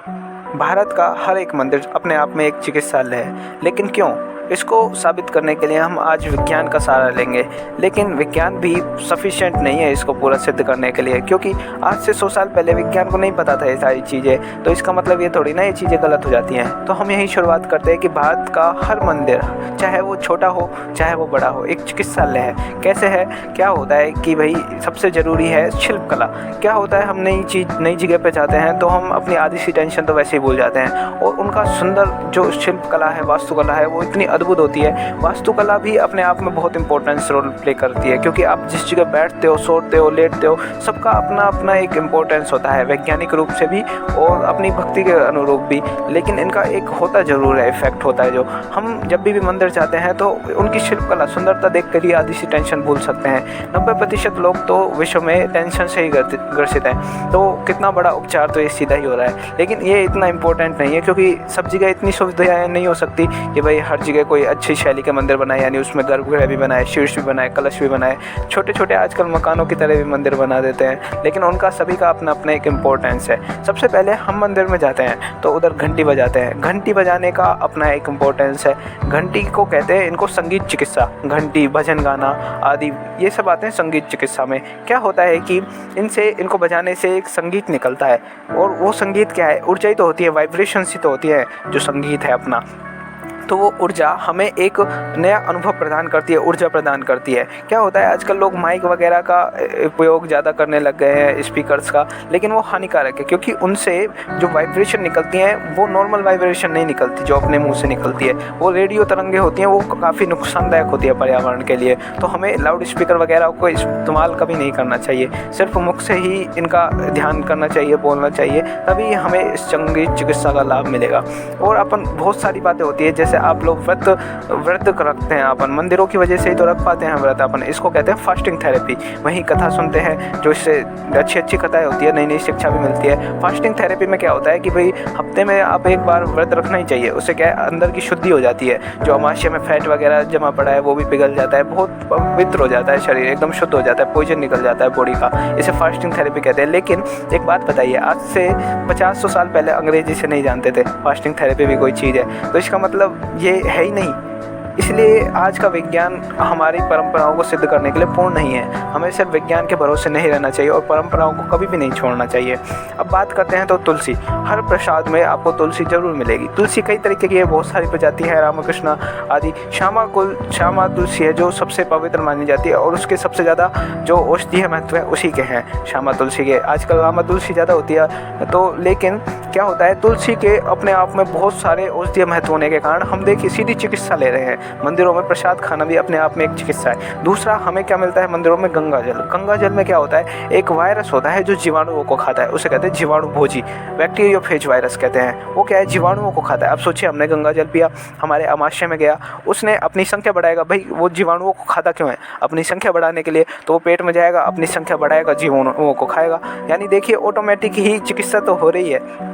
भारत का हर एक मंदिर अपने आप में एक चिकित्सालय है, लेकिन क्यों? इसको साबित करने के लिए हम आज विज्ञान का सहारा लेंगे, लेकिन विज्ञान भी सफिशिएंट नहीं है इसको पूरा सिद्ध करने के लिए, क्योंकि आज से 100 साल पहले विज्ञान को नहीं पता था ये सारी चीज़ें। तो इसका मतलब ये थोड़ी ना ये चीज़ें गलत हो जाती हैं। तो हम यही शुरुआत करते हैं कि भारत का हर मंदिर, चाहे वो छोटा हो चाहे वो बड़ा हो, एक चिकित्सालय है। कैसे है? क्या होता है कि भाई सबसे ज़रूरी है शिल्पकला। क्या होता है, हम नई जगह पे जाते हैं तो हम अपनी आधी सी टेंशन तो वैसे ही भूल जाते हैं, और उनका सुंदर जो शिल्पकला है, वास्तुकला है, वो इतनी अद्भुत होती है। वास्तुकला भी अपने आप में बहुत इंपॉर्टेंस रोल प्ले करती है, क्योंकि आप जिस जगह बैठते हो, सोते हो, लेटते हो, सबका अपना अपना एक इम्पोर्टेंस होता है, वैज्ञानिक रूप से भी और अपनी भक्ति के अनुरूप भी। लेकिन इनका एक होता ज़रूर है, इफेक्ट होता है। जो हम जब भी मंदिर जाते हैं तो उनकी शिल्पकला, सुंदरता देख कर ही आधी सी टेंशन भूल सकते हैं। 90% लोग तो विश्व में टेंशन से ही ग्रसित हैं, तो कितना बड़ा उपचार तो ये सीधा ही हो रहा है। लेकिन ये इतना इम्पोर्टेंट नहीं है, क्योंकि सब जगह इतनी सुविधाएँ नहीं हो सकती कि भाई हर जगह कोई अच्छी शैली के मंदिर बनाए, यानी उसमें गर्भगृह भी बनाए, शीर्ष भी बनाए, कलश भी बनाए, छोटे छोटे आजकल मकानों की तरह भी मंदिर बना देते हैं। लेकिन उनका सभी का अपना अपना एक इम्पोर्टेंस है। सबसे पहले हम मंदिर में जाते हैं तो उधर घंटी बजाते हैं। घंटी बजाने का अपना एक इम्पोर्टेंस है। घंटी को कहते हैं, इनको संगीत चिकित्सा, घंटी, भजन गाना आदि ये सब आते हैं संगीत चिकित्सा में। क्या होता है कि इनको बजाने से एक संगीत निकलता है, और वो संगीत क्या है? ऊर्जा ही तो होती है, वाइब्रेशन ही तो होती है जो संगीत है अपना। तो वो ऊर्जा हमें एक नया अनुभव प्रदान करती है, ऊर्जा प्रदान करती है। क्या होता है, आजकल लोग माइक वगैरह का उपयोग ज़्यादा करने लग गए हैं, स्पीकर्स का, लेकिन वो हानिकारक है, क्योंकि उनसे जो वाइब्रेशन निकलती हैं वो नॉर्मल वाइब्रेशन नहीं निकलती जो अपने मुंह से निकलती है। वो रेडियो तरंगें होती हैं, वो काफ़ी नुकसानदायक होती है पर्यावरण के लिए। तो हमें लाउड स्पीकर वगैरह को इस्तेमाल कभी नहीं करना चाहिए, सिर्फ मुख से ही इनका ध्यान करना चाहिए, बोलना चाहिए, तभी हमें इस संगीत चिकित्सा का लाभ मिलेगा। और अपन बहुत सारी बातें होती है, जैसे आप लोग व्रत रखते हैं, अपन मंदिरों की वजह से ही तो रख पाते हैं व्रत। अपन इसको कहते हैं फास्टिंग थेरेपी। वहीं कथा सुनते हैं, जो इससे अच्छी कथाएं होती है, नई नई शिक्षा भी मिलती है। फास्टिंग थेरेपी में क्या होता है कि भाई हफ्ते में आप एक बार व्रत रखना ही चाहिए। उससे क्या है, अंदर की शुद्धि हो जाती है, जो अमाशय में फैट वगैरह जमा पड़ा है वो भी पिघल जाता है, बहुत पवित्र हो जाता है, शरीर एकदम शुद्ध हो जाता है, पॉइजन निकल जाता है बॉडी का। इसे फास्टिंग थेरेपी कहते हैं। लेकिन एक बात बताइए, आज से 50-100 साल पहले अंग्रेज इसे नहीं जानते थे, फास्टिंग थेरेपी भी कोई चीज़ है। तो इसका मतलब ये है ही नहीं। इसलिए आज का विज्ञान हमारी परंपराओं को सिद्ध करने के लिए पूर्ण नहीं है। हमें सिर्फ विज्ञान के भरोसे नहीं रहना चाहिए और परंपराओं को कभी भी नहीं छोड़ना चाहिए। अब बात करते हैं तो तुलसी। हर प्रसाद में आपको तुलसी जरूर मिलेगी। तुलसी कई तरीके की है, बहुत सारी प्रजाति है, रामकृष्ण आदि। श्यामा तुलसी है जो सबसे पवित्र मानी जाती है, और उसके सबसे ज़्यादा जो औषधीय महत्व है उसी के हैं, श्यामा तुलसी के। आजकल रामा तुलसी ज़्यादा होती है तो, लेकिन क्या होता है, तुलसी के अपने आप में बहुत सारे औषधीय महत्व होने के कारण हम देखिए सीधी चिकित्सा ले रहे हैं। मंदिरों में प्रसाद खाना भी अपने आप में एक चिकित्सा है। दूसरा, हमें क्या मिलता है मंदिरों में? गंगा जल। गंगा जल में क्या होता है, एक वायरस होता है जो जीवाणुओं को खाता है, उसे कहते हैं जीवाणु भोजी, बैक्टीरियोफेज वायरस कहते हैं। वो क्या है, जीवाणुओं को खाता है। अब सोचिए, हमने गंगा जल पिया, हमारे अमाशय में गया, उसने अपनी संख्या बढ़ाएगा। भाई वो जीवाणुओं को खाता क्यों है? अपनी संख्या बढ़ाने के लिए। तो वो पेट में जाएगा, अपनी संख्या बढ़ाएगा, जीवाणुओं को खाएगा। यानी देखिए ऑटोमेटिक ही चिकित्सा तो हो रही है।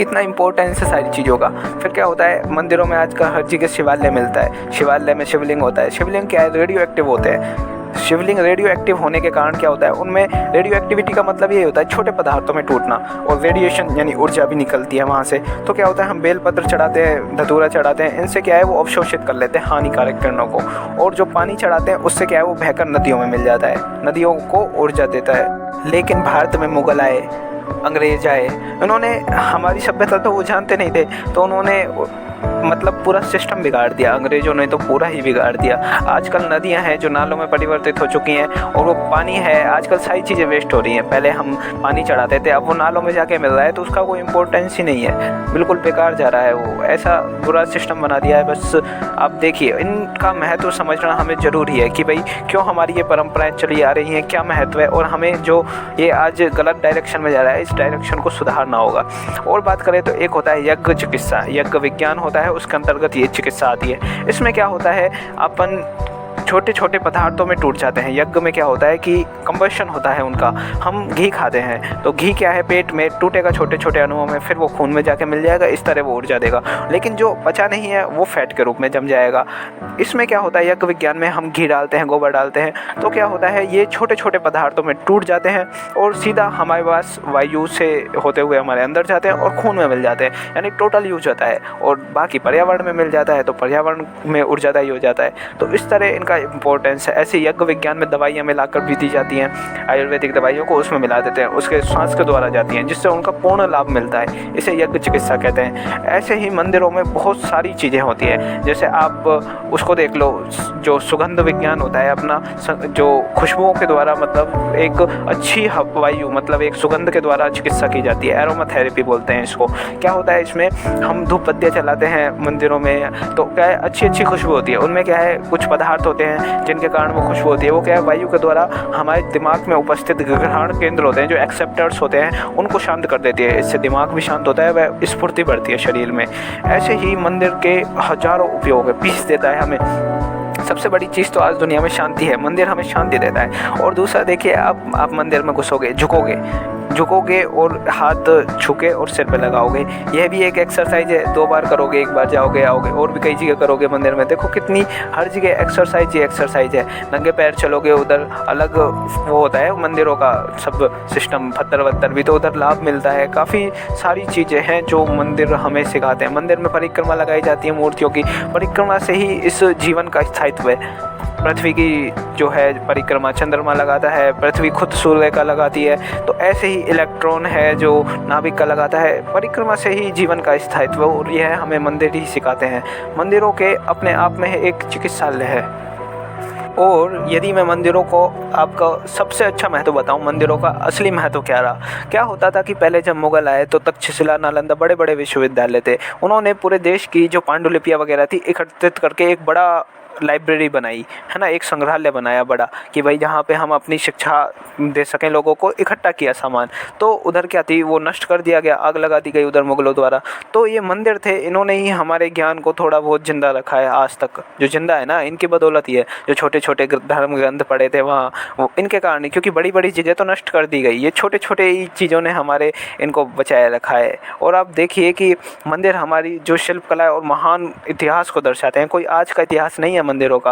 इतना इम्पोर्टेंस है सारी चीज़ों का। फिर क्या होता है, मंदिरों में आजकल हर जगह शिवालय मिलता है। शिवालय में शिवलिंग होता है। शिवलिंग क्या है, रेडियो एक्टिव होते हैं। शिवलिंग रेडियो एक्टिव होने के कारण क्या होता है, उनमें रेडियो एक्टिविटी का मतलब ये होता है छोटे पदार्थों में टूटना, और रेडिएशन यानी ऊर्जा भी निकलती है वहाँ से। तो क्या होता है, हम बेलपत्र चढ़ाते हैं, धतूरा चढ़ाते हैं, इनसे क्या है वो अवशोषित कर लेते हैं हानिकारक किरणों को। और जो पानी चढ़ाते हैं उससे क्या है वो बहकर नदियों में मिल जाता है, नदियों को ऊर्जा देता है। लेकिन भारत में मुगल आए, अंग्रेज आए, उन्होंने हमारी सभ्यता तो वो जानते नहीं थे, तो उन्होंने मतलब पूरा सिस्टम बिगाड़ दिया। अंग्रेजों ने तो पूरा ही बिगाड़ दिया। आजकल नदियां हैं जो नालों में परिवर्तित हो चुकी हैं, और वो पानी है, आजकल सारी चीज़ें वेस्ट हो रही हैं। पहले हम पानी चढ़ाते थे, अब वो नालों में जाके मिल रहा है, तो उसका कोई इम्पोर्टेंस ही नहीं है, बिल्कुल बेकार जा रहा है वो। ऐसा बुरा सिस्टम बना दिया है। बस आप देखिए, इनका महत्व समझना हमें ज़रूरी है कि भाई क्यों हमारी ये परंपराएं चली आ रही हैं, क्या महत्व है, और हमें जो ये आज गलत डायरेक्शन में जा रहा है, इस डायरेक्शन को सुधारना होगा। और बात करें तो एक होता है यज्ञ चिकित्सा। यज्ञ विज्ञान होता है, उसके अंतर्गत ये चिकित्सा आती है। इसमें क्या होता है, अपन छोटे छोटे पदार्थों में टूट जाते हैं। यज्ञ में क्या होता है कि कंबशन होता है उनका। हम घी खाते हैं तो घी क्या है, पेट में टूटेगा छोटे छोटे अणुओं में, फिर वो खून में जाके मिल जाएगा, इस तरह वो ऊर्जा देगा। लेकिन जो पचा नहीं है वो फैट के रूप में जम जाएगा। इसमें क्या होता है, यज्ञ विज्ञान में हम घी डालते हैं, गोबर डालते हैं, तो क्या होता है ये छोटे छोटे पदार्थों में टूट जाते हैं और सीधा हमारे पास वायु से होते हुए हमारे अंदर जाते हैं और खून में मिल जाते हैं, यानी टोटल यूज होता है। और बाकी पर्यावरण में मिल जाता है तो पर्यावरण में ऊर्जादायी हो जाता है। तो इस तरह इनका इंपॉर्टेंस है। ऐसे यज्ञ विज्ञान में दवाइयाँ मिलाकर भी दी जाती हैं, आयुर्वेदिक दवाइयों को उसमें मिला देते हैं, उसके श्वास के द्वारा जाती हैं, जिससे उनका पूर्ण लाभ मिलता है। इसे यज्ञ चिकित्सा कहते हैं। ऐसे ही मंदिरों में बहुत सारी चीज़ें होती है, जैसे आप उसको देख लो, जो सुगंध विज्ञान होता है अपना, जो खुशबुओं के द्वारा मतलब एक अच्छी वायु मतलब एक सुगंध के द्वारा चिकित्सा की जाती है, एरोमा थेरेपी बोलते हैं इसको। क्या होता है इसमें, हम धूप बत्तियाँ चलाते हैं मंदिरों में, तो क्या है अच्छी अच्छी खुशबू होती है। उनमें क्या है कुछ पदार्थ होते हैं जिनके कारण वो खुशबू होती है। वो क्या है वायु के द्वारा हमारे दिमाग में उपस्थित ग्रहण केंद्र होते हैं, जो एक्सेप्टर्स होते हैं, उनको शांत कर देती है। इससे दिमाग भी शांत होता है, वह स्फूर्ति बढ़ती है शरीर में। ऐसे ही मंदिर के हजारों उपयोग है, पीस देता है हमें। सबसे बड़ी चीज़ तो आज दुनिया में शांति है, मंदिर हमें शांति देता है। और दूसरा देखिए, आप मंदिर में घुसोगे, झुकोगे और हाथ छूके और सिर पे लगाओगे, यह भी एक एक्सरसाइज है। 2 बार करोगे, 1 बार जाओगे आओगे, और भी कई जगह करोगे मंदिर में। देखो कितनी हर जगह एक्सरसाइज ही एक्सरसाइज है। नंगे पैर चलोगे, उधर अलग वो होता है मंदिरों का सब सिस्टम, पत्थर वत्थर भी, तो उधर लाभ मिलता है। काफ़ी सारी चीज़ें हैं जो मंदिर हमें सिखाते हैं। मंदिर में परिक्रमा लगाई जाती है मूर्तियों की, परिक्रमा से ही इस जीवन का स्थायित्व है। पृथ्वी की जो है परिक्रमा चंद्रमा लगाता है, पृथ्वी खुद सूर्य का लगाती है, तो ऐसे ही इलेक्ट्रॉन है जो नाभिक का लगाता है। परिक्रमा से ही जीवन का स्थायित्व, और यह हमें मंदिर ही सिखाते हैं। मंदिरों के अपने आप में एक चिकित्सालय है। और यदि मैं मंदिरों को आपका सबसे अच्छा महत्व बताऊं, मंदिरों का असली महत्व क्या रहा, क्या होता था कि पहले जब मुगल आए तो तक्षशिला, नालंदा बड़े बड़े विश्वविद्यालय थे। उन्होंने पूरे देश की जो पांडुलिपियाँ वगैरह थी एकत्रित करके एक बड़ा लाइब्रेरी बनाई, है ना, एक संग्रहालय बनाया बड़ा, कि भाई जहाँ पे हम अपनी शिक्षा दे सकें लोगों को। इकट्ठा किया सामान, तो उधर क्या थी वो नष्ट कर दिया गया, आग लगा दी गई उधर मुगलों द्वारा। तो ये मंदिर थे, इन्होंने ही हमारे ज्ञान को थोड़ा बहुत जिंदा रखा है आज तक। जो जिंदा है ना, इनकी बदौलत ही है। जो छोटे छोटे धर्म ग्रंथ पड़े थे वहाँ, वो इनके कारण ही, क्योंकि बड़ी बड़ी चीज़ें तो नष्ट कर दी गई, ये छोटे छोटे ही चीज़ों ने हमारे इनको बचाए रखा है। और आप देखिए कि मंदिर हमारी जो शिल्पकला और महान इतिहास को दर्शाते हैं। कोई आज का इतिहास नहीं है मंदिरों का।